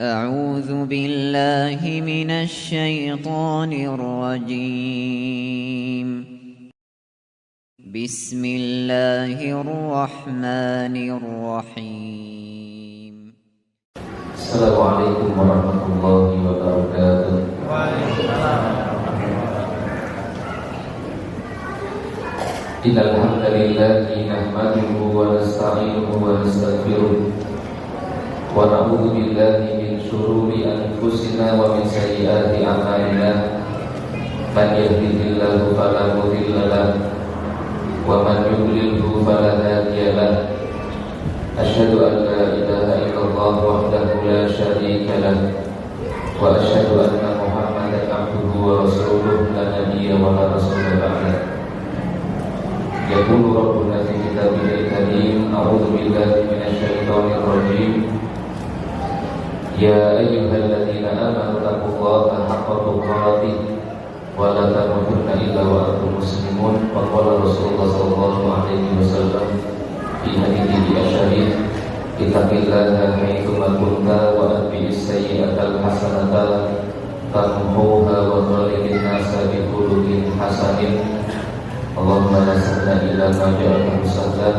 أعوذ بالله من الشيطان الرجيم. بسم الله الرحمن الرحيم. السلام عليكم ورحمة الله وبركاته. إن الحمد لله نحمده ونستعينه ونستغفره ونعوذ بالله من شرور أنفسنا ومن سيئات أعمالنا. من يهده الله فلا مضل له ومن يضلله فلا هادي له. أشهد أن لا إله إلا الله وحده لا شريك له وأشهد أن محمدا عبده ورسوله لا نبي ولا رسول بعده. يقول ربنا في كتابه الكريم: أعوذ بالله من الشيطان الرجيم. يا أيها الذين آمنوا اتقوا الله حق تقاته ولا تموتن إلا وأنتم مسلمون. وقال رسول الله صلى الله عليه وسلم في حديثه الشريف: اتق الله حيثما كنت وأتبع السيئة الحسنة تمحوها وخالق الناس بخلق حسن. اللهم لا سهل إلا ما جعلته سهلا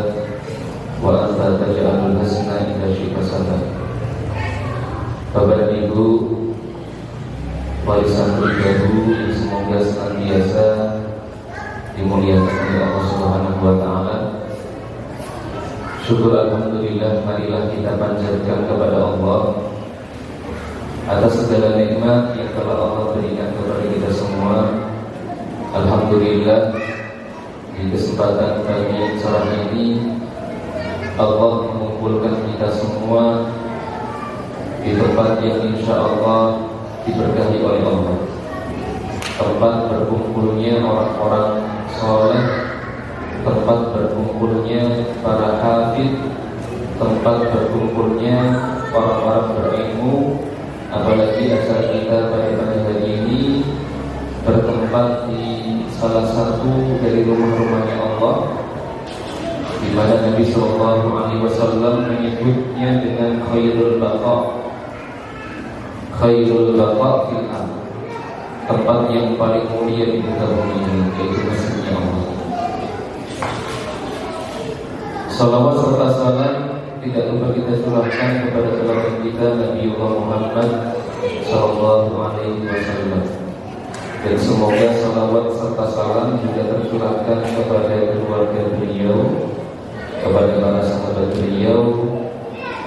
وأنت تجعل الحزن إذا شئت سهلا. Bapak dan Ibu, warisan pribadi yang semoga senantiasa dimuliakan oleh Allah Subhanahu wa Ta'ala. Syukur alhamdulillah, marilah kita panjatkan kepada Allah atas segala nikmat yang telah Allah berikan kepada kita semua. Alhamdulillah, di kesempatan pagi cerah ini Allah mengumpulkan kita semua di tempat yang insya Allah diberkahi oleh Allah, tempat berkumpulnya orang-orang soleh, tempat berkumpulnya para hafid, tempat berkumpulnya orang-orang berilmu. Apalagi acara kita pada pagi hari ini bertempat di salah satu dari rumah-rumahnya Allah, di mana Nabi Sallallahu Alaihi Wasallam menyebutnya dengan khairul baqa fil ardh, tempat yang paling mulia di muka bumi ini, yaitu masjidnya Allah. Salawat serta salam tidak lupa kita curahkan kepada teladan kita Nabiullah Muhammad Sallallahu Alaihi Wasallam. Dan semoga salawat serta salam juga tercurahkan kepada keluarga beliau, kepada para sahabat beliau,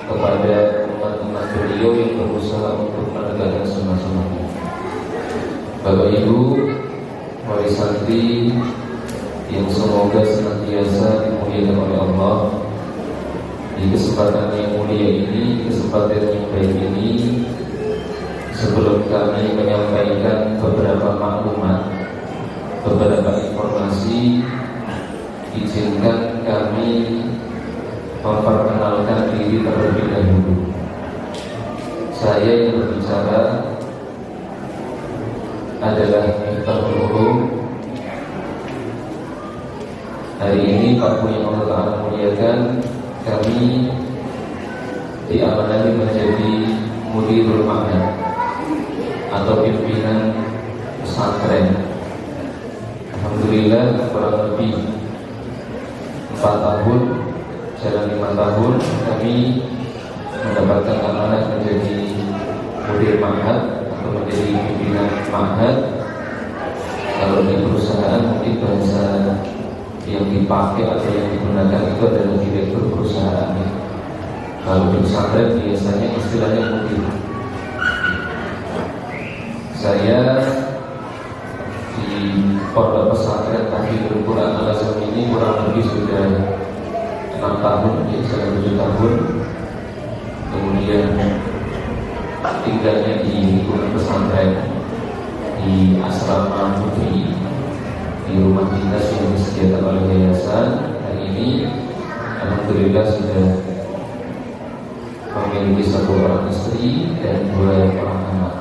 kepada umat-umat beliau yang berusaha untuk menegakkan sunnah-sunnahnya. Bapak Ibu, warisantri yang semoga senantiasa dimuliakan oleh Allah, di kesempatan yang mulia ini, kesempatan yang baik ini, sebelum kami menyampaikan beberapa maklumat, beberapa informasi, izinkan kami memperkenalkan diri terlebih dahulu. Saya yang berbicara adalah Miftahul Ulum. Hari ini Pak Bu yang Allah Ta'ala muliakan, kami diamanati menjadi Mudirul Ma'had atau pimpinan pesantren. Alhamdulillah, kurang lebih 4 tahun, jalan 5 tahun kami mendapatkan amanah menjadi mudir ma'had atau menjadi pimpinan ma'had. Kalau di perusahaan mungkin bahasa yang dipakai atau yang digunakan itu adalah direktur perusahaannya. Kalau di pesantren biasanya istilahnya mudir. Saya di pondok pesantren Tahfidzul Quran Al-Azhar ini kurang lebih sudah 6 tahun, ya, 7 tahun. Kemudian tinggalnya di lingkungan pesantren, di asrama putri, di rumah dinas yang disediakan oleh yayasan. Hari ini alhamdulillah sudah memiliki 1 orang istri dan 2 orang anak.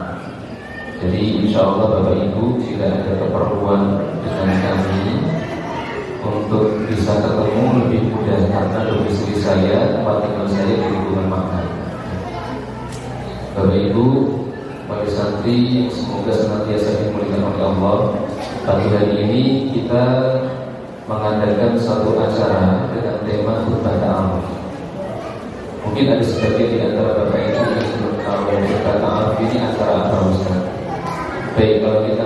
Jadi insya Allah Bapak Ibu, jika ada keperluan dengan kami untuk bisa ketemu lebih mudah, karena domisili saya, tempat tinggal saya di lingkungan Ma'had. Bapak Ibu, para santri, semoga senantiasa dimuliakan oleh Allah. Pagi hari ini kita mengadakan satu acara dengan tema khutbah ta'aruf. Mungkin ada sebagian di antara Bapak Ibu yang belum tahu khutbah ta'aruf ini acara apa Ustaz? Baik, kalau kita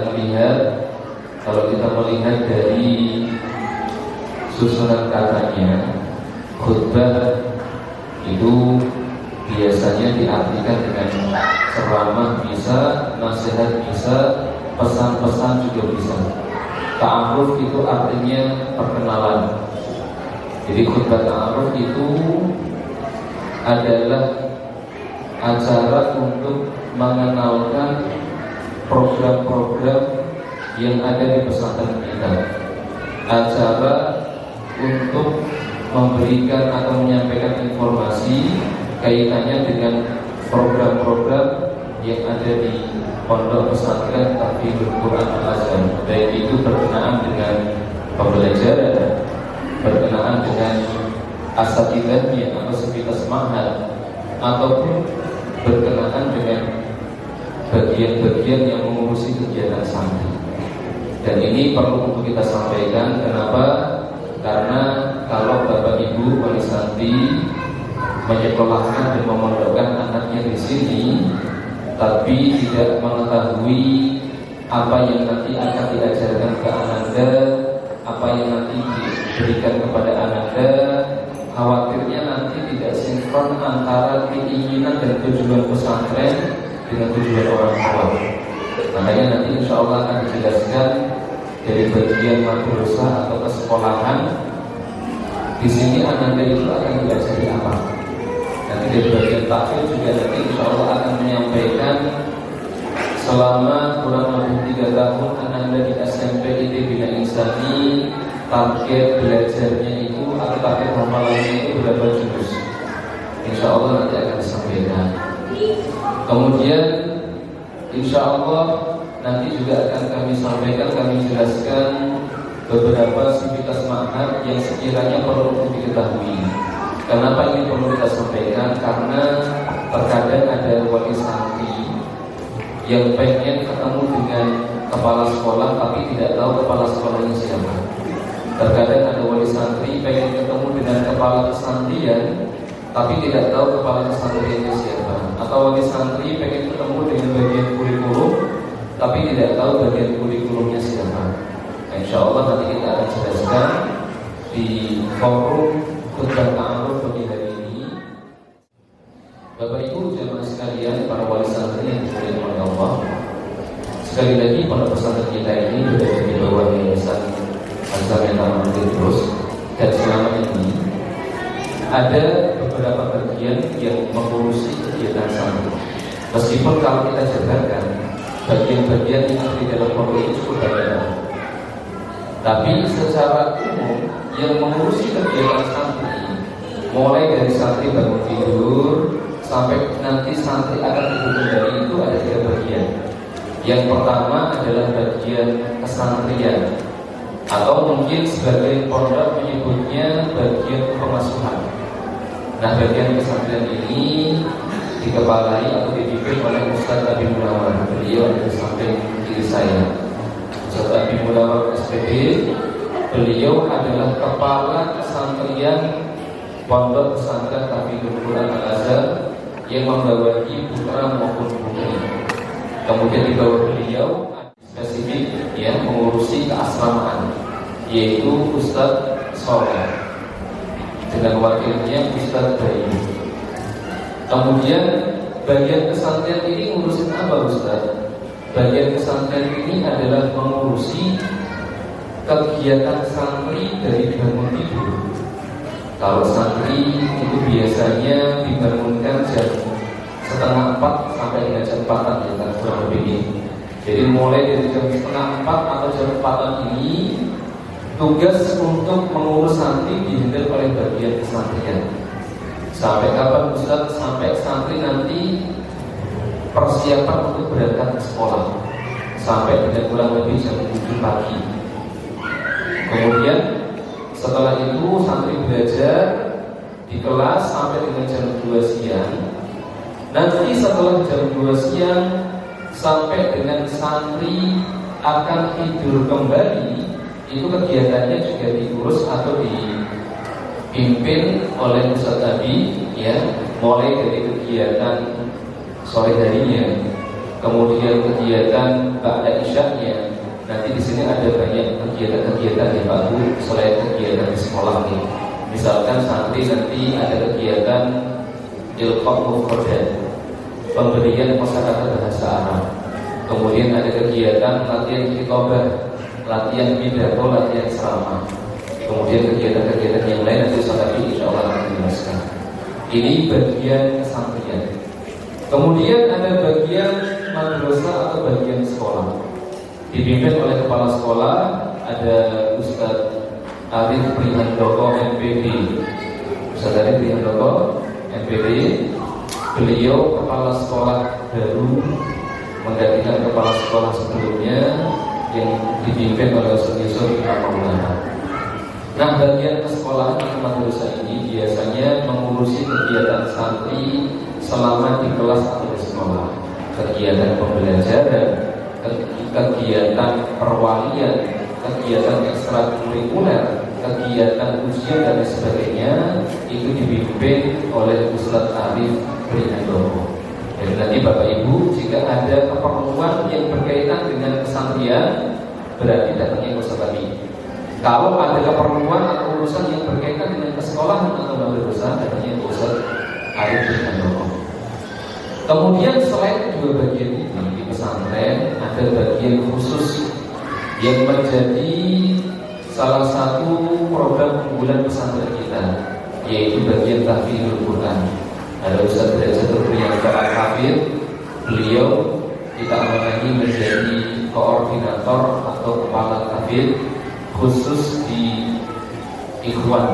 melihat dari susunan katanya, khutbah itu biasanya diartikan dengan ceramah bisa, nasihat bisa, pesan-pesan juga bisa. Ta'aruf itu artinya perkenalan. Jadi khutbah ta'aruf itu adalah acara untuk mengenalkan program-program yang ada di pesantren kita. Acara untuk memberikan atau menyampaikan informasi kaitannya dengan program-program yang ada di pondok pesantren Tahfidzul Quran Al-Azhar, baik itu berkenaan dengan pembelajaran, berkenaan dengan asatidahnya atau sivitas ma'had, ataupun berkenaan dengan bagian-bagian yang mengurusi kegiatan santri. Dan ini perlu untuk kita sampaikan. Kenapa? Karena kalau Bapak Ibu wali santri menyekolahkan dan memondokkan anaknya di sini, tapi tidak mengetahui apa yang nanti akan diajarkan ke Ananda, apa yang nanti diberikan kepada Ananda, khawatirnya nanti tidak sinkron antara keinginan dan tujuan pesantren dengan tujuan orang tua. Makanya nanti insya Allah akan dijelaskan dari bagian madrasah atau kesekolahan. Di sini Ananda itu akan diajari apa? Nanti dari bagian tahfidz juga nanti insya Allah akan menyampaikan selama kurang lebih 3 tahun Ananda di SMP IT Bina Insani, target belajarnya itu atau target hafalannya itu berapa juz. Insya Allah nanti akan disampaikan. Kemudian insya Allah nanti juga akan kami sampaikan, kami jelaskan beberapa sivitas ma'had yang sekiranya perlu untuk diketahui. Kenapa ini perlu kita sampaikan? Karena terkadang ada wali santri yang pengen ketemu dengan kepala sekolah tapi tidak tahu kepala sekolahnya siapa. Terkadang ada wali santri pengen ketemu dengan kepala pesantren tapi tidak tahu kepala pesantrennya siapa. Atau wali santri pengen ketemu dengan bagian kurikulum tapi tidak tahu bagian kurikulumnya siapa. Insya Allah nanti kita akan jelaskan di forum khutbah ta'aruf pagi hari ini. Bapak Ibu jemaah sekalian, para wali santri yang dimuliakan oleh Allah, sekali lagi pondok pesantren kita ini berada di bawah yayasan Azhar Taman terus, dan selama ini ada beberapa bagian yang mengurusi kegiatan santri. Meskipun kalau kita jabarkan bagian-bagian yang ada di dalam pondok itu cukup banyak, tapi secara umum yang mengurusi kegiatan santri, mulai dari santri bangun tidur sampai nanti santri akan tidur kembali, itu ada 3 bagian. Yang pertama adalah bagian kesantrian, atau mungkin sebagai pondok menyebutnya bagian pengasuhan. Nah, bagian kesantrian ini dikepalai atau dipimpin oleh Ustaz Abi Munawar. Beliau ada di samping kiri saya. Ustaz Abi Munawar SPD, beliau adalah kepala kesantrian pondok pesantren Tahfidzul Quran Al-Azhar yang membawahi putra maupun putri. Kemudian di bawah beliau spesifik yang mengurusi keasramaan, yaitu Ustaz Soleh dengan wakilnya Ustaz Bayu. Kemudian bagian pesantren ini ngurusin apa Ustaz? Bagian pesantren ini adalah mengurusi kegiatan santri dari bangun tidur. Kalau santri itu biasanya dibangunkan jam 3:30 sampai dengan jam 4 ya, kurang lebih ini. Jadi mulai dari jam 3:30 atau jam 4 ini tugas untuk mengurus santri dihandle oleh bagian kesantrian. Sampai kapan Ustaz? Sampai santri nanti persiapan untuk berangkat ke sekolah, sampai dengan kurang lebih jam 7 pagi. Kemudian setelah itu santri belajar di kelas sampai dengan jam 2 siang. Nanti setelah jam 2 siang sampai dengan santri akan tidur kembali, itu kegiatannya juga diurus atau dipimpin oleh Ustaz Abi, ya, mulai dari kegiatan sore harinya, kemudian kegiatan ba'da isya'nya. Nanti di sini ada banyak kegiatan-kegiatan ya Pak Bu, selain kegiatan di sekolah nih. Misalkan santri nanti ada kegiatan ilqaq mufradat, pemberian kosakata bahasa Arab. Kemudian ada kegiatan latihan khitabah, latihan pidato, latihan ceramah. Kemudian kegiatan-kegiatan yang lain nanti Ustaz Abi insyaallah akan menjelaskan. Ini bagian kesantrian. Kemudian ada bagian madrasah atau bagian sekolah, dipimpin oleh kepala sekolah, ada Ustaz Arif Prihandoko MPD. Ustaz Arif Prihandoko MPD, beliau kepala sekolah baru menggantikan kepala sekolah sebelumnya yang dipimpin oleh Ustaz Yusuf Maulana. Nah, bagian kesekolahan atau madrasah ini biasanya mengurusi kegiatan santri selama di kelas atau di sekolah, kegiatan pembelajaran, kegiatan perwalian, kegiatan ekstrakurikuler, kegiatan ujian dan sebagainya, itu dipimpin oleh Ustaz Arif Prihandoko. Jadi nanti Bapak Ibu jika ada keperluan yang berkaitan dengan kesantrian, berarti datangnya ke Ustaz Abi. Kalau ada keperluan atau urusan yang berkaitan dengan kesekolahan atau madrasah, datangnya ke Ustaz Arif Prihandoko. Kemudian selain kedua bagian ini di pesantren, ada bagian khusus yang menjadi salah satu program unggulan pesantren kita, yaitu bagian tahfidzul Quran. Ada Ustaz Derajat Priyanka Al-Hafidz, beliau kita amanahi menjadi koordinator atau kepala tahfidz khusus di Ikhwan.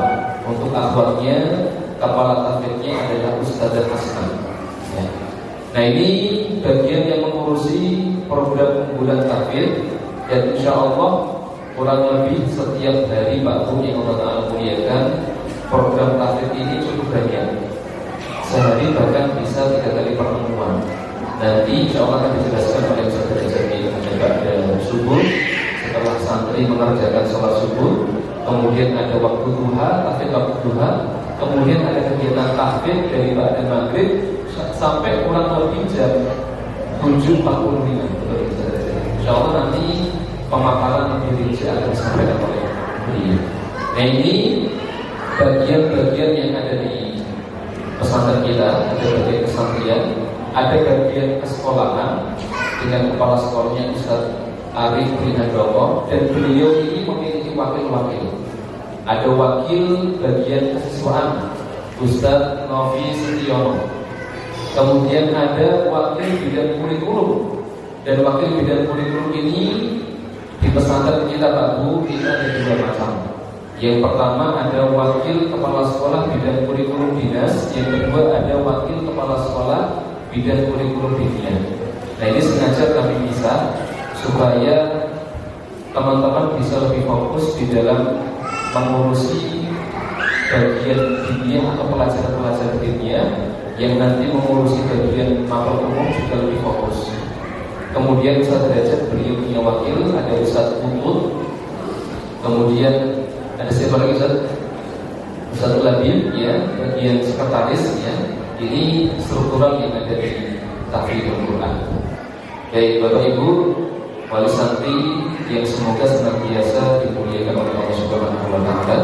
Untuk akhwatnya, kepala tahfidznya adalah Ustazah Hasna, ya. Nah, ini bagian yang mengurusi program unggulan tahfidz, dan insya Allah kurang lebih setiap hari Pak Bu yang Allah Ta'ala muliakan, program tahfidz ini cukup banyak. Sehari bahkan bisa 3 kali pertemuan. Nanti insya Allah akan dijelaskan oleh Ustaz Derajat pada subuh, setelah santri mengerjakan sholat subuh, kemudian ada waktu duha, tahfidz waktu duha, kemudian ada kegiatan tahfidz dari ba'da maghrib sampai kurang lebih jam 7.45. Insya Allah nanti pemaparan lebih rinci akan disampaikan oleh beliau. Nah, ini bagian-bagian yang ada di pesantren kita. Ada bagian kesantrian, ada bagian kesekolahan dengan kepala sekolahnya Ustaz Arif Prihandoko, dan beliau ini memiliki wakil-wakil. Ada wakil bagian kesiswaan Ustaz Novi Setiono. Kemudian ada wakil bidang kurikulum, dan wakil bidang kurikulum ini di pesantren kita Pak Bu, kita ada 2 macam. Yang pertama ada wakil kepala sekolah bidang kurikulum dinas, yang kedua ada wakil kepala sekolah bidang kurikulum dinia. Nah, ini sengaja kami bisa supaya teman-teman bisa lebih fokus di dalam mengurusi bagian dinia atau pelajaran-pelajaran dinia, yang nanti mengurusi bagian mapel umum juga lebih fokus. Kemudian Ustaz Derajat beliau punya wakil, ada Ustaz Putut. Kemudian ada siapa lagi Ustaz Labib, ya, bagian sekretaris, ya. Ini struktural yang ada di tahfidzul Quran. Baik Bapak Ibu wali santri yang semoga senantiasa dimuliakan oleh Allah Subhanahu wa Ta'ala.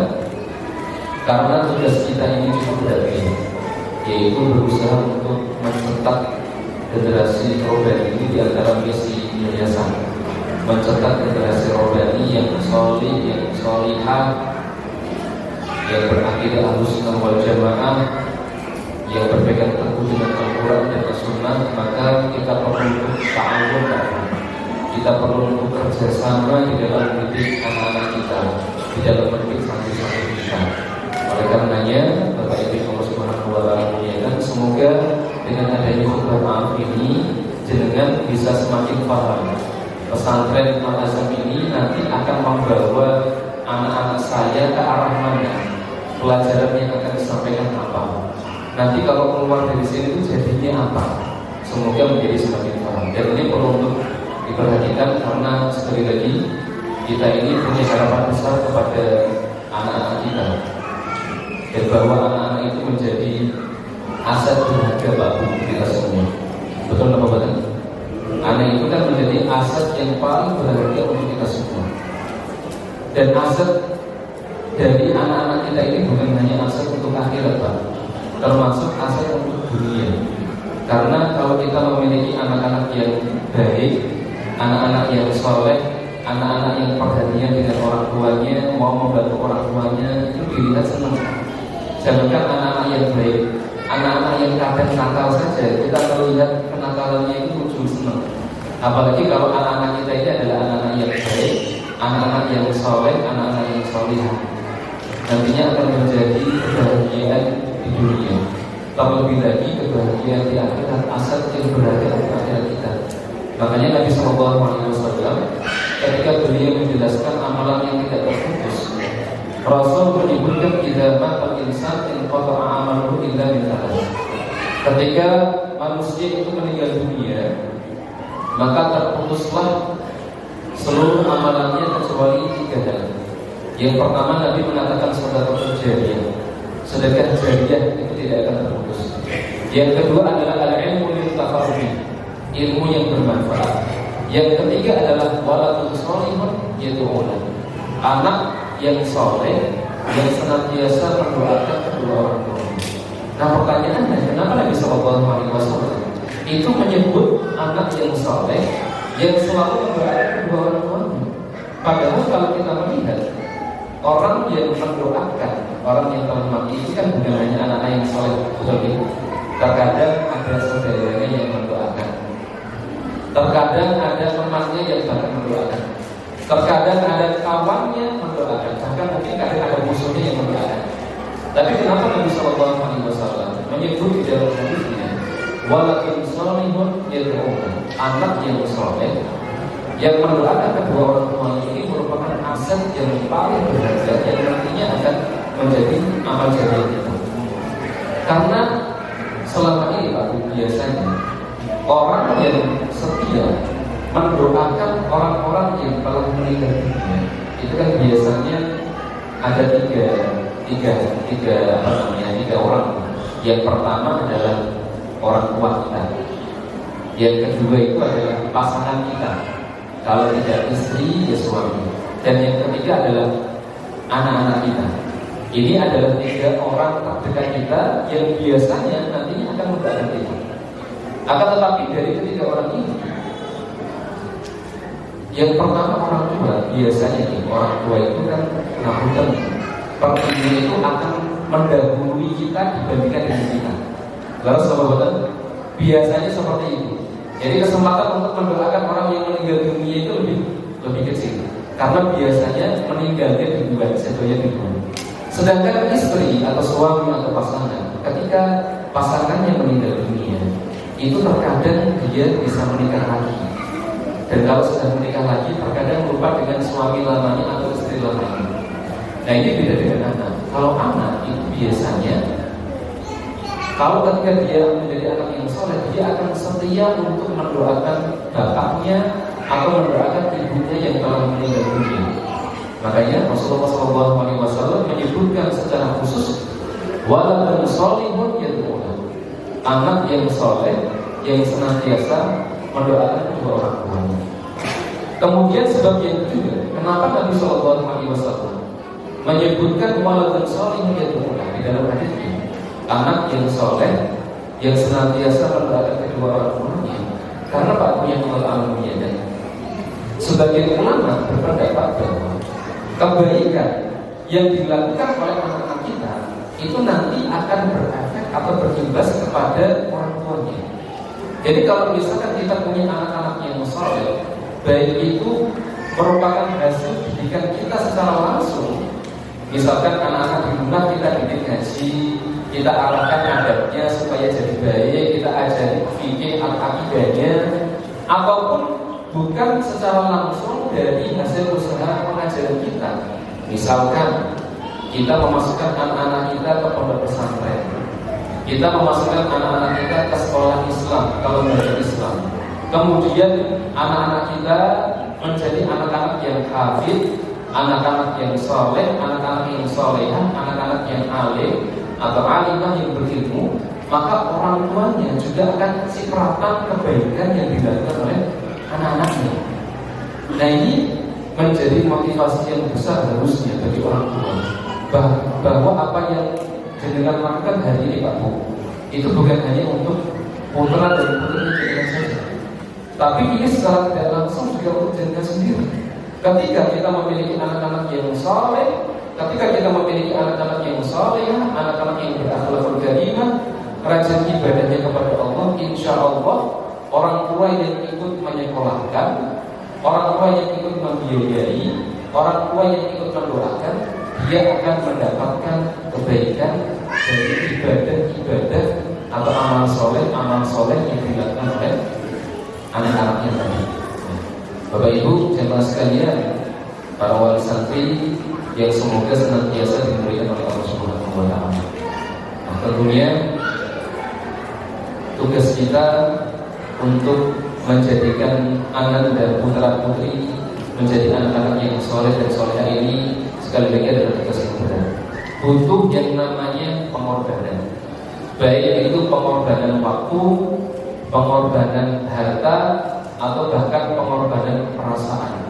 Karena tugas kita ini cukup berat, yaitu berusaha untuk mencetak generasi rohani ini di antara misi yayasan, mencetak generasi rohani yang solih, yang solihah, yang berakidah Ahlussunnah wal Jamaah, yang berpegang teguh dengan Al-Quran dan As-Sunnah. Maka kita perlu ta'awun, kita perlu untuk kerjasama di dalam mendidik anak-anak kita, di dalam mendidik santri-santri kita. Oleh karenanya Bapak Ibu Allah Subhanahu wa Ta'ala muliakan, semoga dengan adanya khutbah maaf ini jenengan bisa semakin paham pesantren Al-Azhar ini nanti akan membawa anak-anak saya ke arah mana, pelajaran yang akan disampaikan apa. nanti kalau keluar dari sini itu jadinya apa. Semoga menjadi semakin paham. Dan ini perlu untuk diperhatikan karena sekali lagi kita ini punya harapan besar kepada anak-anak kita, dan bahwa anak-anak itu menjadi aset berharga bagi kita semua. Betul apa betul? Anak itu kan menjadi aset yang paling berharga untuk kita semua. Dan aset dari anak-anak kita ini bukan hanya aset untuk akhirat, Pak, termasuk aset untuk dunia. Karena kalau kita memiliki anak-anak yang baik, anak-anak yang soleh, anak-anak yang perhatian dengan orang tuanya, mau membantu orang tuanya, itu dilihat senang. Jangankan anak-anak yang baik, anak-anak yang kadang nakal saja, kita kalau lihat kenakalannya itu muncul senang. Apalagi kalau anak-anak kita ini adalah anak-anak yang baik, anak-anak yang soleh, anak-anak yang solihah, nantinya akan menjadi kebahagiaan di dunia. Terlebih lagi kebahagiaan di akhirat, aset yang berharga untuk akhirat kita. Makanya Nabi SAW ketika beliau menjelaskan amalan yang tidak terputus, Rasul menyebutkan idza mata insan in qata'a amaluhu illa min thalath. Ketika manusia itu meninggal dunia, maka terputuslah seluruh amalannya kecuali 3 hal. Yang pertama, Nabi mengatakan sedekah jariyah. Sedekah jariyah itu tidak akan terputus. Yang kedua adalah al-ilmu lil-tafarruq, ilmu yang bermanfaat. Yang ketiga adalah waladun sholihun yad'ulahu, anak yang soleh yang senantiasa mendoakan kedua orang tuanya. Nah, pertanyaannya, kenapa Nabi SAW itu menyebut anak yang soleh yang selalu mendoakan kedua orang tuanya? Padahal kalau kita melihat orang yang mendoakan orang yang telah mati itu kan bukan hanya anak-anak yang soleh, betul itu. Terkadang ada saudaranya yang mendoakan, terkadang ada temannya yang bahkan mendoakan, terkadang ada kawannya mendoakan, bahkan mungkin kadang ada musuhnya yang mendoakan. Tapi kenapa Nabi SAW menyebut di dalam hadisnya waladun sholihun yad'uhu, anak yang soleh yang mendoakan kedua orang tuanya, ini merupakan aset yang paling berharga yang nantinya akan menjadi amal jariah kita. Karena selama ini Pak, biasanya orang yang setia mendoakan orang-orang yang telah meninggal dunia itu kan biasanya ada tiga orang. Yang pertama adalah orang tua kita, yang kedua itu adalah pasangan kita, kalau tidak istri ya suami, dan yang ketiga adalah anak-anak kita. Ini adalah 3 orang terdekat kita yang biasanya nantinya akan mendoakan kita. Akan tetapi dari ketiga orang ini, yang pertama orang tua, biasanya nih orang tua itu kan ngapunten, pertinya itu akan mendahului kita dibandingkan dengan kita. Lalu sahabat, biasanya seperti itu. Jadi kesempatan untuk mendoakan orang yang meninggal dunia itu lebih kecil, karena biasanya meninggalnya duluan, sedoyo duluan. Sedangkan istri atau suami atau pasangan, ketika pasangannya meninggal dunia, itu terkadang dia bisa menikah lagi. Dan kalau sudah menikah lagi, terkadang lupa dengan suami lamanya atau istri lamanya. Nah, ini beda dengan anak. Kalau anak itu biasanya, kalau ketika dia menjadi anak yang soleh, dia akan setia untuk mendoakan bapaknya atau mendoakan ibunya yang telah meninggal dunia. Makanya Rasulullah SAW menyebutkan secara khusus waladun sholihun yad'ulahu, anak yang soleh yang senantiasa mendoakan kedua orang tuanya. Kemudian sebab yang kedua, kenapa Nabi SAW menyebutkan waladun sholihun yad'ulahu di dalam hadis ini, anak yang soleh yang senantiasa mendoakan kedua orang tuanya? Karena Pak punya pengalaman dan sebagian ulama berpendapat bahwa kebaikan yang dilakukan oleh anak-anak kita itu nanti akan berefek atau berimbas kepada orang tuanya. Jadi kalau misalkan kita punya anak-anak yang soleh, baik itu merupakan hasil didikan kita secara langsung. Misalkan anak-anak di rumah kita didik ngaji, kita arahkan adabnya supaya jadi baik, kita ajari fikih akidahnya, ataupun bukan secara langsung dari hasil usaha pengajaran kita. Misalkan kita memasukkan anak-anak kita ke pondok pesantren, Kita memasukkan anak-anak kita ke sekolah Islam, kalau belajar Islam. Kemudian anak-anak kita menjadi anak-anak yang hafid, anak-anak yang soleh, anak-anak yang solehah, anak-anak yang alim atau alimah yang berilmu. Maka orang tuanya juga akan cipratan kebaikan yang dilakukan oleh anak-anaknya. Nah, ini menjadi motivasi yang besar harusnya bagi orang tua, bahwa apa yang jenengan lakukan hari ini Pak Bu, itu bukan hanya untuk putra dan putri jenengan saja, tapi ini secara tidak langsung juga untuk jenengan sendiri. Ketika kita memiliki anak-anak yang saleh, ketika kita memiliki anak-anak yang saleh, anak-anak yang berakhlakul karimah, rajin ibadahnya kepada Allah, insya Allah orang tua yang ikut menyekolahkan, orang tua yang ikut membiayai, orang tua yang ikut mendoakan, dia akan mendapatkan kebaikan dari ibadah-ibadah atau amal soleh yang dilakukan oleh anak-anaknya tadi. Bapak Ibu jemaah sekalian, para wali santri yang semoga senantiasa dimuliakan oleh Allah Subhanahu wa taala. Nah, tentunya tugas kita untuk menjadikan anak dan putra putri menjadi anak-anak yang soleh dan solehah ini sekali lagi adalah tugas yang berat. Butuh yang namanya pengorbanan, baik itu pengorbanan waktu, pengorbanan harta, atau bahkan pengorbanan perasaan.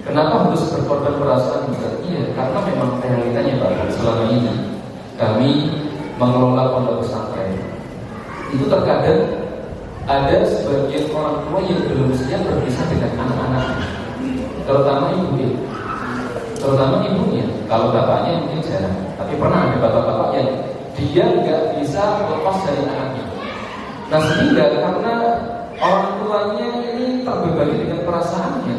Kenapa harus berkorban perasaan? Iya, karena memang realitanya Pak, selama ini kami mengelola pondok pesantren, itu terkadang ada sebagian orang tua yang belum siap berpisah dengan anak-anaknya, terutama ibunya. Kalau bapaknya mungkin jarang, tapi pernah ada bapak-bapak yang dia nggak bisa lepas dari anaknya. Nah, sehingga karena orang tuanya ini terbebani dengan perasaannya,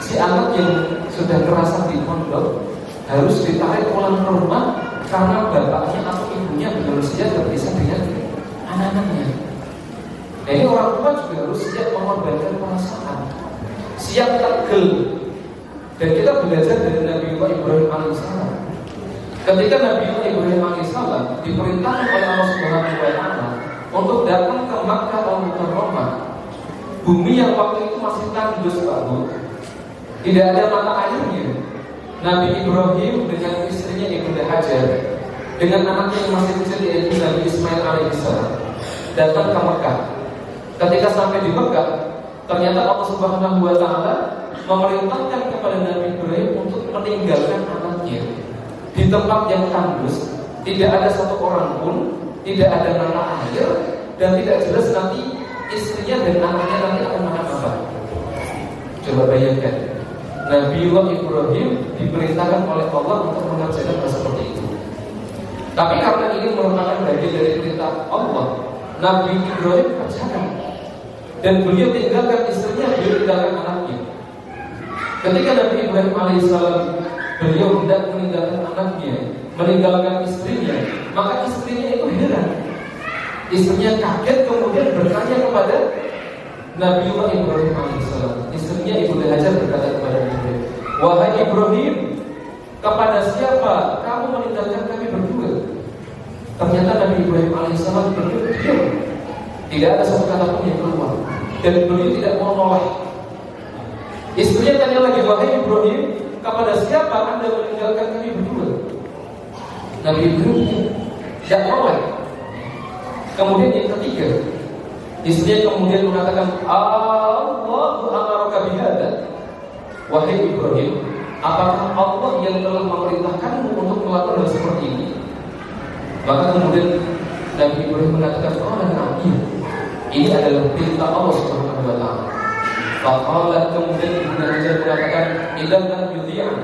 si anak yang sudah terasa di pondok harus ditarik pulang ke rumah karena bapaknya atau ibunya belum siap berpisah dengan anak-anaknya. Nah, ini orang tua juga harus siap mengorbankan perasaan, siap tegel. Dan kita belajar dari Nabi Ibrahim alaihissalam. Ketika Nabi Ibrahim alaihissalam diperintahkan oleh Allah Subhanahu wa taala untuk datang ke Makkah al-Mukarramah, bumi yang waktu itu masih tandus Pak Bu, tidak ada mata airnya. Nabi Ibrahim dengan istrinya Ibunda Hajar, dengan anaknya yang masih kecil yaitu Nabi Ismail alaihissalam, datang ke Mekah. Ketika sampai di Mekah, ternyata Allah Subhanahu wa taala memerintahkan kepada Nabi Ibrahim untuk meninggalkan anaknya di tempat yang tandus, tidak ada satu orang pun, tidak ada mata air, dan tidak jelas nanti istrinya dan anaknya nanti akan makan apa. Coba bayangkan, Nabiullah Ibrahim diperintahkan oleh Allah untuk mengerjakan hal seperti itu. Tapi karena ini merupakan bagian dari perintah Allah, Nabi Ibrahim kerjakan, dan beliau tinggalkan istrinya, beliau tinggalkan anaknya. Ketika Nabi Ibrahim alaihissalam beliau hendak meninggalkan anaknya, meninggalkan istrinya, maka istrinya itu heran. Istrinya kaget, kemudian bertanya kepada Nabiullah Ibrahim alaihissalam. Istrinya Ibunda Hajar berkata kepada Ibrahim, "Wahai Ibrahim, kepada siapa kamu meninggalkan kami berdua?" Ternyata Nabi Ibrahim alaihissalam berdua diam, tidak ada satu kata pun yang keluar, dan beliau tidak mau nolak. Istrinya tanya lagi, "Wahai Ibrahim, kepada siapa Anda meninggalkan kami berdua?" Nabi Ibrahim tidak nolak. Kemudian yang ketiga, istrinya kemudian mengatakan, "Allahu amaraka bihadza." Wahai Ibrahim, apakah Allah yang telah memerintahkanmu untuk melakukan hal seperti ini? Maka kemudian Nabi Ibrahim mengatakan, "Oh, Nabi, ini adalah perintah Allah Subhanahu wa taala." Faqala, kemudian Ibnu Hajar mengatakan, "Idzan lam yudhi'an."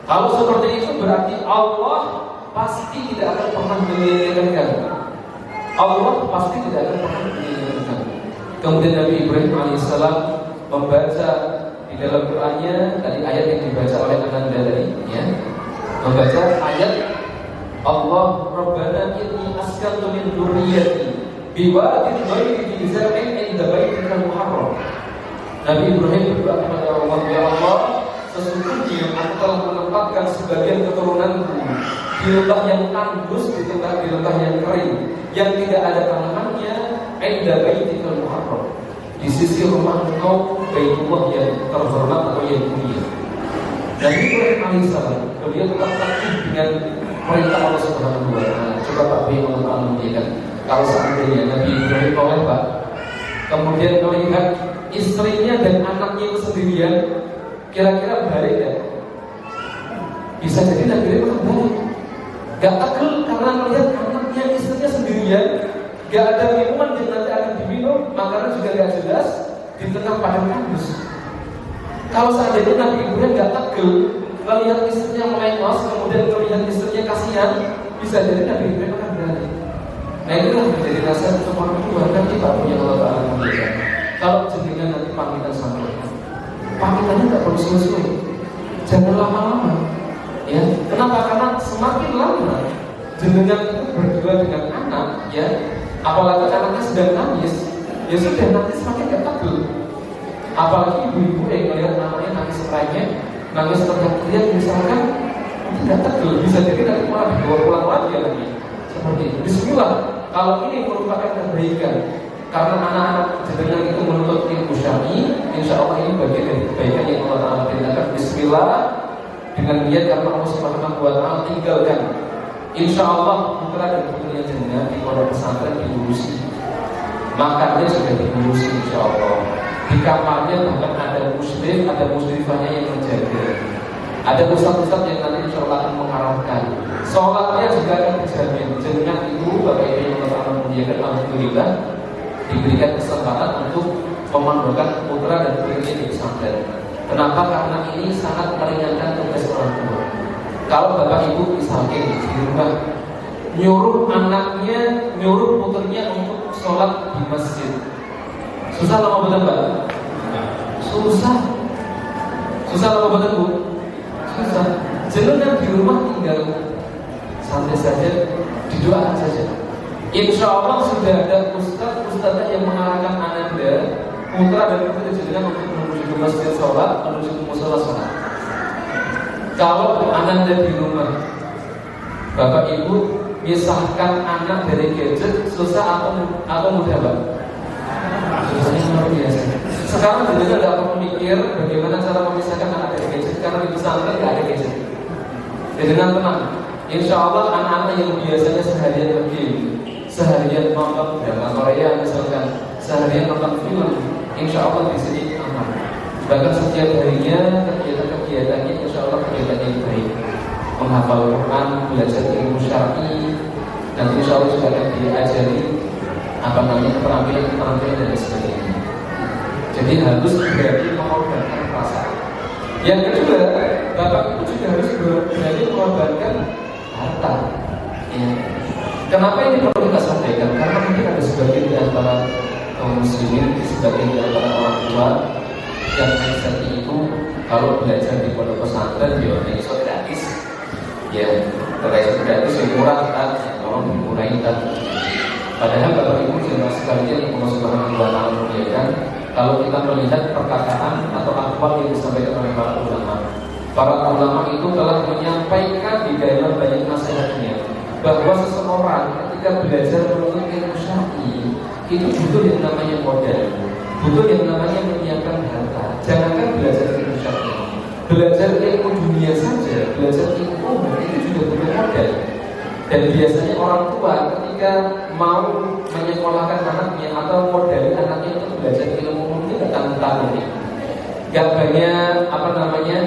Kalau seperti itu berarti Allah pasti tidak akan pernah menyia-nyiakan kamu. Allah pasti tidak akan pernah menyia-nyiakan kamu. Kemudian Nabi Ibrahim alaihissalam membaca di dalam Qur'annya tadi ayat yang dibaca oleh Ananda tadi, ya, membaca ayat Allah Rabbana inni askantu min dzurriyyati biwadin ghairi dzi zar'in 'inda baitikal muharram. Nabi Ibrahim berdoa kepada Allah, "Ya Allah, sesungguhnya aku telah menempatkan sebagian keturunanku di lembah yang tandus, di lembah yang kering, yang tidak ada tanamannya, inda baitikal muharram, di sisi rumah engkau, Baitullah yang terhormat atau yang mulia. Dan Ibrahim alaihissalam, beliau tetap takut dengan perintah Allah Subhanahu wa Ta'ala. Coba Pak B mengumpulkan, kalau seandainya Nabi Ibrahim oleh Pak, kemudian melihat istrinya dan anaknya itu sendirian, kira-kira balik ya? Bisa jadi Nabi Ibrahim akan balik. Gak tegel karena melihat anaknya, istrinya sendirian, gak ada minuman yang nanti akan diminum, makanan juga gak jelas di tengah padang tandus. Kalau seandainya Nabi Ibrahim gak tegel, melihat istrinya melengos, kemudian melihat istrinya kasihan, bisa jadi Nabi Ibrahim akan berani. Nah itulah menjadi nasihat untuk orang tua. Kan kita punya Allah Ta'ala memberikan. Kalau jenengan nanti pamitan sama orang, pamitannya gak perlu sesuai, jangan lama-lama. Ya, kenapa? Karena semakin lama jenengan itu berdua dengan anak, ya, apalagi anaknya sedang nangis, ya sudah nanti semakin gak tegel. Apalagi ibu-ibu yang melihat anaknya nangis lainnya, nangis teriak-teriak misalkan, tidak tegel, bisa jadi nanti malah dibawa pulang lagi ya lagi. Seperti itu. Bismillah, kalau ini merupakan kebaikan, karena anak-anak jenengan itu menuntut ilmu syar'i, insya Allah ini bagian dari kebaikan yang Allah Ta'ala perintahkan. Bismillah, dengan niat karena Allah Subhanahu wa Ta'ala tinggalkan. Insya Allah putra dan putrinya jenengan di pondok pesantren diurusi, makannya sudah diurusi insya Allah. Di kamarnya bahkan ada muslim, ada muslimahnya yang menjaga. Ada ustaz-ustaz yang nanti insya Allah akan mengarahkan. Sholatnya juga akan dijamin. Jenengan itu Bapak Ibu yang telah memuliakan, alhamdulillah diberikan kesempatan untuk memandukan putra dan putrinya di pesantren. Kenapa? Karena ini sangat meringankan tugas orang tua. Kalau Bapak Ibu misalnya di rumah nyuruh anaknya, nyuruh putrinya untuk sholat di masjid, susah lama betul Pak? Susah lama betul Bu? Susah. Jenengan di rumah tinggal santai saja, didoakan saja. Insya Allah sudah ada ustaz yang mengarahkan Anda, putra dan putri jenengan untuk menuju ke masjid sholat, menuju ke musola sholat. Kalau Anda di rumah, Bapak Ibu misahkan anak dari gadget, susah atau mudah Pak? Susahnya luar biasa. Sekarang jenengan tidak perlu mikir bagaimana cara memisahkan anak dari gadget, karena di pesantren tidak ada gadget. Dengan tenang, insya Allah anak-anak yang biasanya seharian pergi, seharian nonton drama Korea misalkan, seharian nonton film, insya Allah di sini aman. Bahkan setiap harinya kegiatan-kegiatannya insya Allah kegiatan yang baik, menghafal Quran, belajar ilmu syar'i, dan insya Allah juga akan diajari keterampilan dan sebagainya. Jadi harus berani mengorbankan perasaan. Yang kedua, Bapak Ibu juga harus berani mengorbankan harta. Ya. Kenapa ini perlu kita sampaikan? Karena mungkin ada sebagian di antara kaum muslimin, sebagian di antara orang tua yang seperti itu, kalau belajar di pondok pesantren, dia itu gratis. Ya, terkait gratis yang murah kan, tolong dimurahin kan. Padahal Bapak Ibu jemaah sekalian yang Allah Subhanahu wa Ta'ala muliakan, kalau kita melihat perkataan atau akwal yang disampaikan oleh para ulama itu telah menyampaikan di dalam banyak nasihatnya bahwa seseorang ketika belajar menuntut ilmu syar'i itu butuh yang namanya modal, butuh yang namanya menyiapkan harta. Jangankan belajar ilmu syar'i, belajar ilmu dunia saja, belajar ilmu itu juga butuh modal. Dan biasanya orang tua ketika mau menyekolahkan anaknya atau modali anaknya untuk belajar ilmu mungkin tanggung-tanggung, gak banyak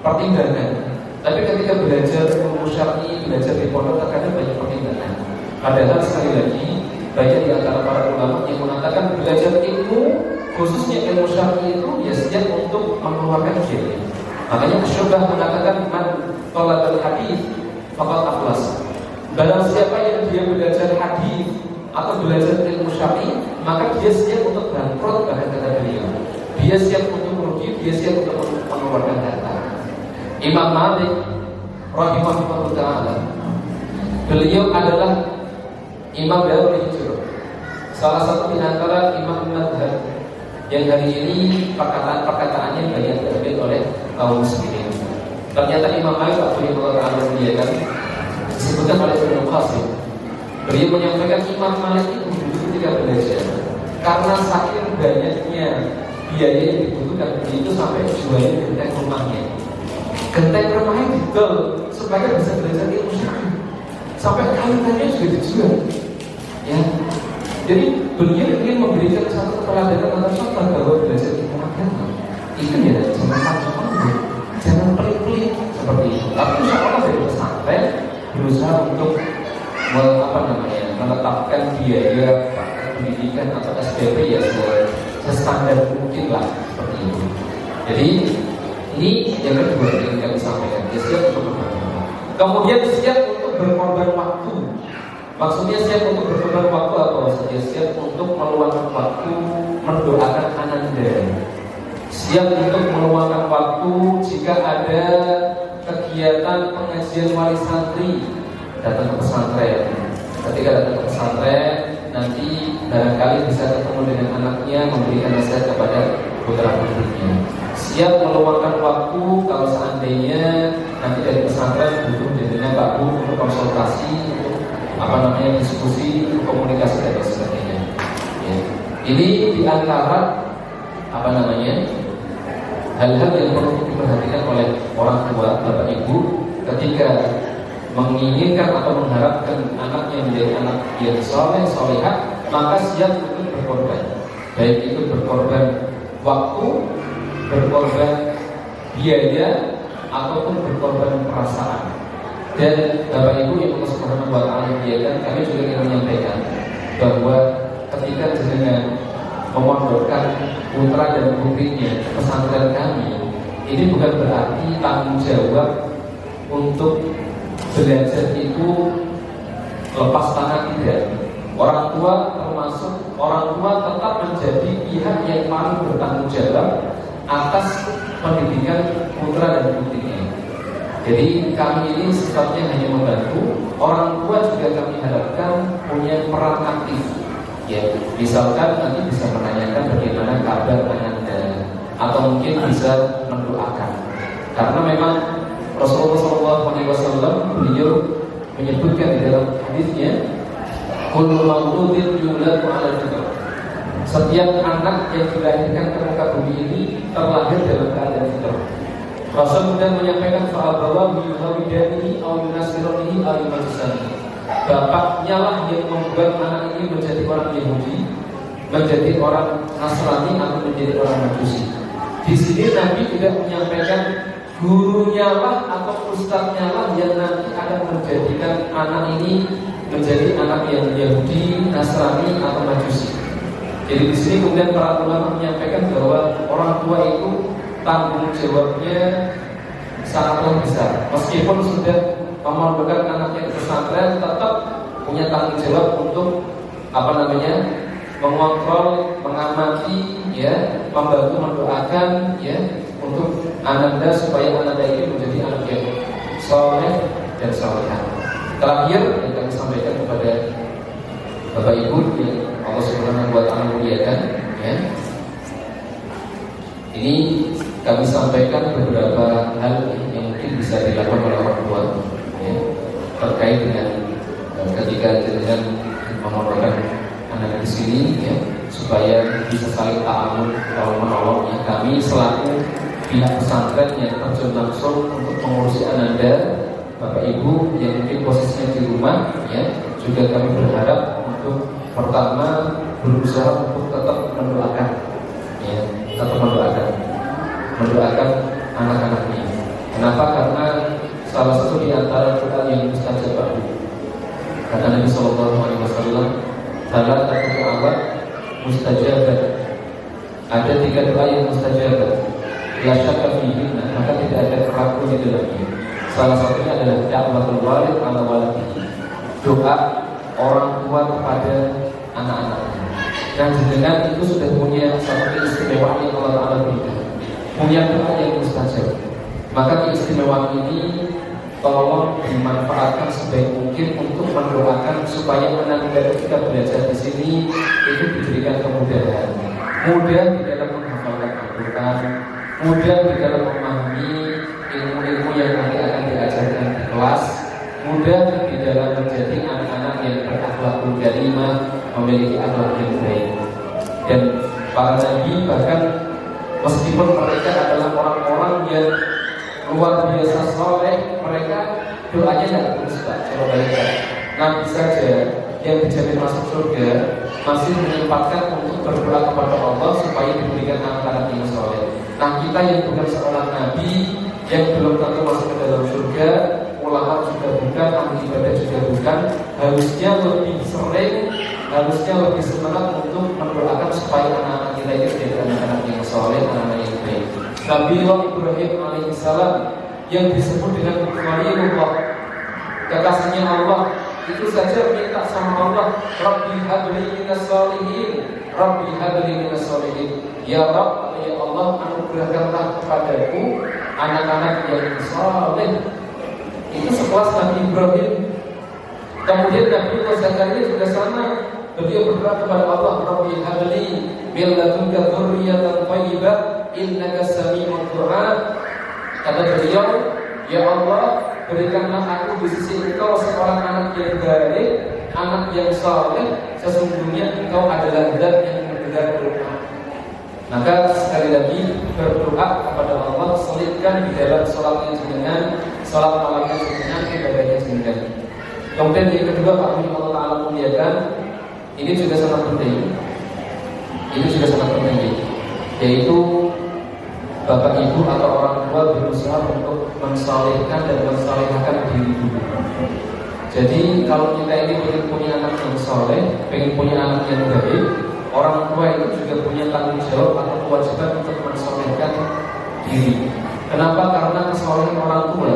pertimbangan. Tapi ketika belajar ilmu syar'i, belajar di pondok terkadang banyak pertimbangan. Padahal sekali lagi banyak di antara para ulama yang mengatakan belajar ilmu, khususnya ilmu syar'i itu ya siap untuk mengeluarkan biaya. Makanya Syubah mengatakan man talabal hadits faqad aflas. Barang siapa yang dia belajar hadis atau belajar ilmu syar'i, maka dia siap untuk bangkrut, bahkan kata beliau. Dia siap untuk merugi, dia siap untuk mengeluarkan harta. Imam Malik rahimahullah ta'ala, beliau adalah imam Darul Hijrah, salah satu di antara imam madhab yang hari ini perkataannya banyak diambil oleh kaum muslimin. Ternyata Imam Malik rahimahullah ta'ala muliakan, disebutkan oleh Ibnu Qasim. Beliau menyampaikan Imam Malik itu dulu ketika belajar, karena saking banyaknya biaya yang dibutuhkan, itu sampai jualin genteng rumahnya. Genteng rumahnya dijual supaya bisa belajar ilmu syar'i. Sampai kayu-kayunya juga dijual. Ya, jadi beliau ingin memberikan satu keteladanan atau contoh bahwa belajar ilmu agama itu ya jangan tanggung-tanggung, jangan pelit-pelit seperti itu. Tapi insya Allah dari pesantren berusaha untuk menetapkan biaya pendidikan atau SPP ya sestandar mungkin lah seperti itu. Jadi ini yang kedua yang kami sampaikan, dia siap untuk berkorban. Kemudian siap untuk berkorban waktu. Maksudnya siap untuk berkorban waktu atau saja siap untuk meluangkan waktu mendoakan ananda. Siap untuk meluangkan waktu jika ada kegiatan pengajian wali santri, datang ke pesantren. Ketika datang ke pesantren, nanti barangkali bisa ketemu dengan anaknya, memberikan nasihat kepada putra putrinya. Siap meluangkan waktu kalau seandainya nanti dari pesantren butuh dengan Pak Bu untuk konsultasi, untuk diskusi, untuk komunikasi dan sebagainya. Ya. Ini diantara hal-hal yang perlu diperhatikan oleh orang tua, bapak ibu, ketika menginginkan atau mengharapkan anaknya menjadi anak yang soleh, solehah, maka siap untuk berkorban. Baik itu berkorban waktu, berkorban biaya, ataupun berkorban perasaan. Dan Bapak Ibu yang Allah Subhanahu wa Ta'ala muliakan, kami juga ingin menyampaikan bahwa ketika jenengan memondokkan putra dan putrinya pesantren kami, ini bukan berarti tanggung jawab untuk belajar itu lepas tangan, tidak. Orang tua termasuk orang tua tetap menjadi pihak yang paling bertanggung jawab atas pendidikan putra dan putrinya. Jadi kami ini sifatnya hanya membantu. Orang tua juga kami harapkan punya peran aktif. Ya, misalkan nanti bisa menanyakan bagaimana kabar Anda, atau mungkin bisa mendoakan. Karena memang Rasulullah SAW beliau menyebutkan di dalam hadisnya, kullu mauludin yuladu 'ala al-fitr. Setiap anak yang dilahirkan ke muka bumi ini terlahir dalam keadaan fitrah. Rasul kemudian menyampaikan soal bahwa yuhawidanihi aw yunasironihi aw yumajisanihi. Bapaknya lah yang membuat anak ini menjadi orang Yahudi, menjadi orang Nasrani, atau menjadi orang Majusi. Di sini Nabi tidak menyampaikan gurunya lah atau ustadznya lah yang nanti akan menjadikan anak ini menjadi anak yang Yahudi, Nasrani, atau Majusi. Jadi di sini kemudian para ulama menyampaikan bahwa orang tua itu tanggung jawabnya sangatlah besar. Meskipun sudah memondokkan anaknya ke pesantren, tetap punya tanggung jawab untuk mengontrol, mengamati, ya, membantu mendoakan, ya, untuk ananda supaya ananda ini menjadi anak yang soleh dan solehah. Terakhir yang kami sampaikan kepada Bapak Ibu yang Allah Subhanahu wa Ta'ala muliakan, ya. Ini kami sampaikan beberapa hal yang mungkin bisa dilakukan oleh orang tua, ya, terkait dengan ketika jenengan memondokkan anak di sini, ya, supaya bisa saling ta'awun, tolong menolong. Ya, kami selaku pihak pesantren yang terjun langsung untuk mengurusi ananda, Bapak Ibu yang mungkin posisinya di rumah, ya, juga kami berharap untuk pertama berusaha untuk tetap mendoakan, ya, tetap mendoakan anak-anaknya. Kenapa? Karena salah satu di antara doa yang mustajab. Karena Nabi Sallallahu Alaihi Wasallam adalah awat mustajabat. Ada 3 doa yang mustajabat. La syakka fihinna, maka tidak ada keraguan di dalamnya. Salah satunya adalah da'watul walid ala waladihi, doa orang tua kepada anak-anaknya. Dan dengan itu sudah punya satu keistimewaan yang Allah Ta'ala berikan, punya doa yang mustajab. Maka keistimewaan ini tolong dimanfaatkan sebaik mungkin untuk mendoakan supaya anak kita belajar di sini itu diberikan kemudahan, mudah di dalam menghafalkan Al-Quran, mudah di dalam memahami ilmu-ilmu yang nanti akan diajarkan di kelas, mudah di dalam menjadi anak-anak yang berakhlakul karimah, memiliki akhlak yang baik. Dan para nabi bahkan meskipun mereka adalah orang-orang yang luar biasa soleh, mereka doanya tidak putus Pak. Coba bayangkan, nabi saja yang dijamin masuk surga masih menyempatkan untuk berdoa kepada Allah supaya diberikan anak-anak yang soleh. Nah, kita yang bukan seorang nabi, yang belum tentu masuk ke dalam surga, ulama juga bukan, ahli ibadah juga bukan, harusnya lebih sering, harusnya lebih semangat untuk mendoakan supaya anak-anak kita itu menjadi anak-anak yang soleh, anak-anak yang baik. Nabi Ibrahim alaihissalam yang disebut dengan Khalilullah, kekasihnya Allah, itu saja minta sama Allah, Rabbi habli minas solihin, Rabbi habli minas solihin. Ya Rabb, ya Allah, anugerahkanlah kepadaku anak-anak yang soleh. Itu sekelas Nabi Ibrahim. Kemudian Nabi Zakaria juga sama, beliau berdoa kepada Allah, Rabbi habli min ladunka dzurriyyatan thayyibah innaka sami'ud du'a. Kata beliau, ya Allah, berikanlah aku di sisi Engkau seorang anak yang baik, anak yang saleh. Sesungguhnya Engkau adalah zat yang mendengar doa. Maka sekali lagi berdoa kepada Allah, selipkan di dalam sholatnya jenengan, sholat malamnya jenengan, ibadahnya jenengan. Kemudian yang kedua, Pak Allah Ta'ala muliakan, ini juga sangat penting. Ini juga sangat penting, yaitu Bapak Ibu atau orang tua berusaha untuk mensalihkan dan mensalihkan diri dulu. Jadi kalau kita ini ingin punya anak yang soleh, ingin punya anak yang baik, orang tua itu juga punya tanggung jawab atau kewajiban untuk mensolehkan diri. Kenapa? Karena kesolehan orang tua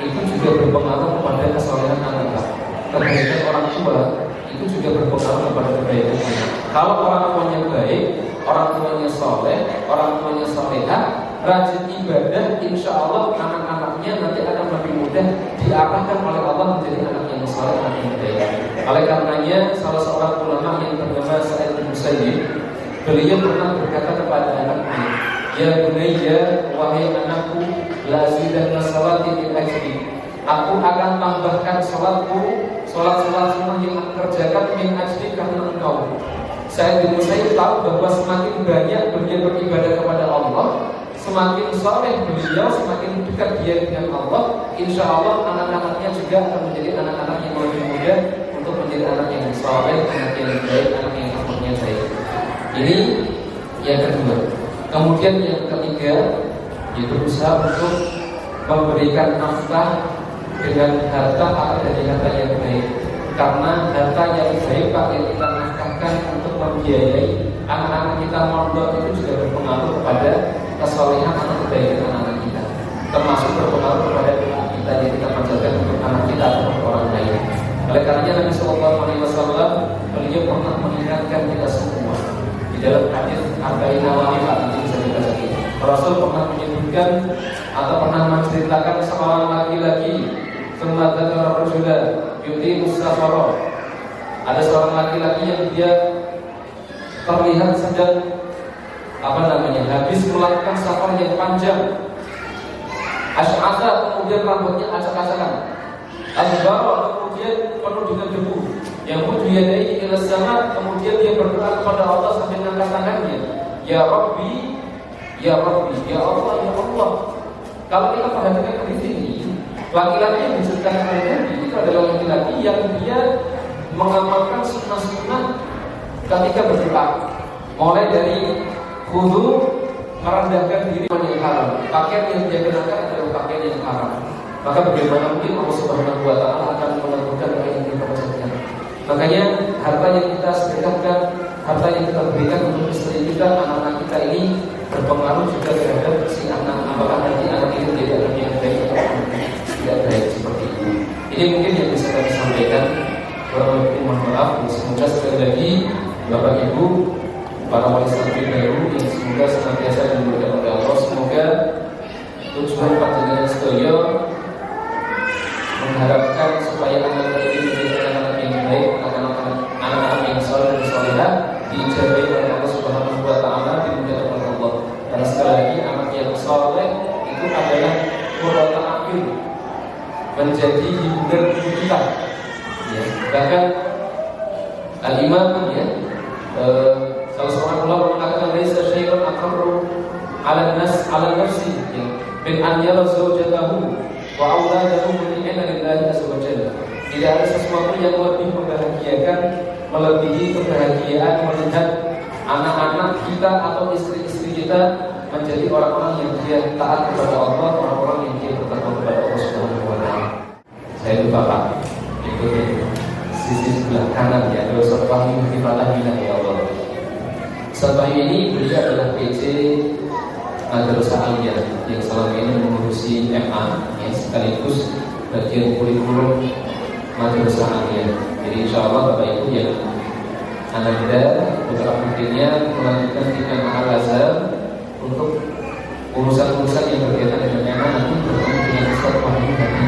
itu juga berpengaruh kepada kesolehan anak. Kebaikan orang tua itu juga berpengaruh kepada kebaikan anak. Kalau orang tuanya baik, orang tuanya soleh, orang tuanya solehah, rajin ibadah, insya Allah anak-anaknya nanti akan lebih mudah diarahkan oleh Allah menjadi anak yang soleh, anak yang baik. Oleh karenanya, salah seorang ulama yang bernama Sa'id bin Musayyib, beliau pernah berkata kepada anaknya, ya bunayya, wahai anakku, la azidanna salati min ajli. Aku akan tambahkan salatku, salat-salat sunnah yang aku kerjakan min ajli karena engkau. Saya tahu bahwa semakin banyak beliau beribadah kepada Allah, semakin soleh beliau, semakin dekat dia dengan Allah, insya Allah anak-anaknya juga akan menjadi anak-anak yang lebih mudah untuk menjadi anak yang soleh, anak yang baik, anak yang akhlaknya baik. Ini yang kedua. Kemudian yang ketiga, yaitu berusaha untuk memberikan nafkah dengan harta atau dari harta yang baik. Karena harta yang baik Pak yang kita nafkahkan untuk membiayai anak-anak kita mondok itu juga berpengaruh kepada kesolehan atau kebaikan anak-anak kita. Termasuk berpengaruh kepada doa kita yang kita panjatkan untuk anak kita atau untuk orang lain. Oleh karenanya Nabi Sallallahu Alaihi Wasallam beliau pernah mengingatkan kita semua di dalam hadis Arba'in Nawawi Pak ini bisa kita lagi. Rasul pernah menyebutkan atau pernah menceritakan seorang laki-laki Sumadzakar Rajulah Yuti Musafaro. Ada seorang laki-laki yang dia terlihat sedang habis melakukan safar yang panjang. Asy'atha, kemudian rambutnya acak-acakan. Al-Bara, kemudian penuh dengan debu. Yang dia naik ila sama, kemudian dia berdoa kepada Allah sambil mengangkat tangannya. Ya Rabbi, ya Rabbi, ya Allah, ya Allah. Kalau kita perhatikan di sini, laki-laki yang diceritakan oleh Nabi itu adalah laki-laki yang dia mengamalkan sunnah-sunnah ketika berdoa. Mulai dari wudu, merendahkan diri yang haram, pakaian yang dia kenakan adalah pakaian yang haram. Maka bagaimana mungkin Allah Subhanahu Wa Taala akan melakukan apa yang kita kerjakan? Makanya harta yang kita sedekahkan, harta yang kita berikan untuk istri kita, anak-anak kita ini berpengaruh juga terhadap si anak. Apakah nanti anak itu tidak akan yang baik atau tidak baik seperti itu? Ini mungkin yang bisa kami sampaikan. Mohon maaf. Semoga sekali lagi Bapak Ibu, para wali santri baru yang semoga senantiasa dimuliakan oleh Allah. Semoga tujuan panjenengan sedaya mengharapkan supaya anak-anak ini menjadi anak-anak yang baik, anak-anak yang saleh dan salehah, diijabahi oleh Allah Subhanahu Wa Taala, dimuliakan oleh Allah. Karena sekali lagi anak yang saleh itu adalah qurratu a'yun, menjadi hiburan kita. Ya, bahkan al-imam ya, salah seorang ulama mengatakan laisa syai'un aqarru 'ala nafsi ya, min an yara zawjatahu wa auladahu mu'minina lillahi azza wa jalla. Tidak ada sesuatu yang lebih membahagiakan melebihi kebahagiaan melihat anak-anak kita atau istri-istri kita menjadi orang-orang yang dia taat kepada Allah, orang-orang yang dia bertakwa kepada Allah Subhanahu wa taala. Saya lupa Pak, itu sisi sebelah kanan ya, ada Ustaz Fahmi Hifallah ya Allah. Ustaz Fahmi ini beliau adalah PC Madrasah Aliyah yang selama ini mengurusi MA ya, sekaligus bagian kurikulum Madrasah Aliyah. Jadi insya Allah Bapak Ibu yang Anda beberapa mungkinnya melanjutkan tingkat Al-Azhar untuk urusan-urusan yang berkaitan dengan MA nanti bertemu dengan Ustaz Fahmi dari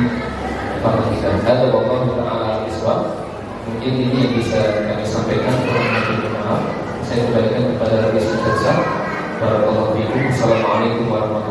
Farhizan. Ada Bapak Ta'ala Iswab. Mungkin ini yang bisa kami sampaikan. Maaf, saya kembalikan kepada Habis Ustaz. Barakallahu fiikum. Assalamualaikum warahmatullahi wabarakatuh.